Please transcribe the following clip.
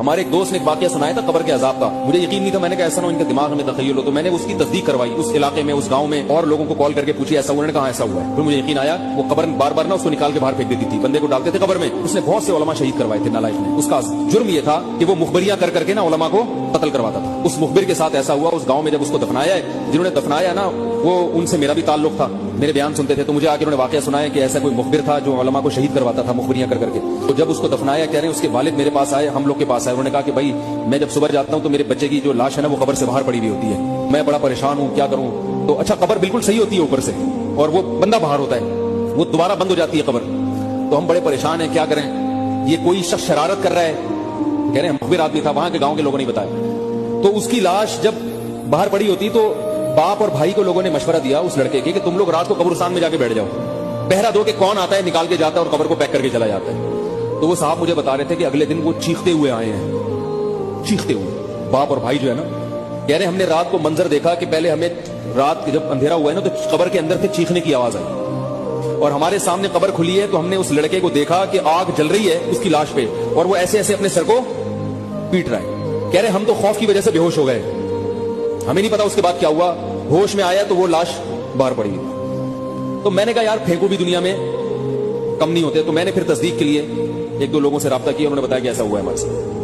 ہمارے ایک دوست نے ایک واقعہ سنایا تھا قبر کے عذاب کا. مجھے یقین نہیں تھا. میں نے کہا ایسا نہ ان کے دماغ میں تخیل ہو. تو میں نے اس کی تصدیق کروائی اس علاقے میں, اس گاؤں میں, اور لوگوں کو کال کر کے پوچھی ایسا. انہوں نے کہا ایسا ہوا ہے. پھر مجھے یقین آیا. وہ قبر بار بار نا اس کو نکال کے باہر پھینک دیتی تھی, بندے کو ڈالتے تھے قبر میں. اس نے بہت سے علماء شہید کروائے تھے نالائق نے. اس کا جرم یہ تھا کہ وہ مخبریاں کر کر کے نا علماء کو قتل کرواتا تھا. اس مخبر کے ساتھ ایسا ہوا اس گاؤں میں جب اس کو دفنایا ہے. جنہوں نے دفنایا نا وہ ان سے میرا بھی تعلق تھا, میرے بیان سنتے تھے. تو مجھے آ کے انہوں نے واقعہ سنایا کہ ایسا کوئی مخبر تھا جو علماء کو شہید کرواتا تھا مخبریاں کر کر کے. تو جب اس کو دفنایا کہہ رہے ہیں اس کے والد میرے پاس آئے, ہم لوگ کے پاس آئے. انہوں نے کہا کہ بھائی میں جب صبح جاتا ہوں تو میرے بچے کی جو لاش ہے نا وہ قبر سے باہر پڑی ہوئی ہوتی ہے, میں بڑا پریشان ہوں, کیا کروں. تو اچھا قبر بالکل صحیح ہوتی ہے اوپر سے, اور وہ بندہ باہر ہوتا ہے, وہ دوبارہ بند ہو جاتی ہے قبر. تو ہم بڑے پریشان ہیں, کیا کریں. یہ کوئی شخص شرارت کر رہا ہے. کہہ رہے ہیں مخبر آدمی تھا, وہاں کے گاؤں کے لوگوں نے بتایا. تو اس کی لاش جب باہر پڑی ہوتی تو باپ اور بھائی کو لوگوں نے مشورہ دیا اس لڑکے کے کہ تم لوگ رات کو قبرستان میں جا کے بیٹھ جاؤ, پہرا دو کہ کون آتا ہے نکال کے جاتا ہے اور قبر کو پیک کر کے چلا جاتا ہے. تو وہ صاحب مجھے بتا رہے تھے کہ اگلے دن وہ چیختے ہوئے آئے ہیں, چیختے ہوئے باپ اور بھائی جو ہے نا. کہہ رہے ہم نے رات کو منظر دیکھا کہ پہلے ہمیں رات جب اندھیرا ہوا ہے نا تو قبر کے اندر سے چیخنے کی آواز آئی, اور ہمارے سامنے قبر کھلی ہے تو ہم نے اس لڑکے کو دیکھا کہ آگ جل رہی ہے اس کی لاش پہ, اور وہ ایسے ایسے اپنے سر کو پیٹ رہا ہے. کہہ رہے ہم تو خوف کی وجہ سے بے ہوش ہو گئے, ہمیں نہیں پتا اس کے بعد کیا ہوا. ہوش میں آیا تو وہ لاش باہر پڑی. تو میں نے کہا یار پھینکو بھی دنیا میں کم نہیں ہوتے. تو میں نے پھر تصدیق کے لیے ایک دو لوگوں سے رابطہ کیا, انہوں نے بتایا کہ ایسا ہوا ہے ہمارے ساتھ.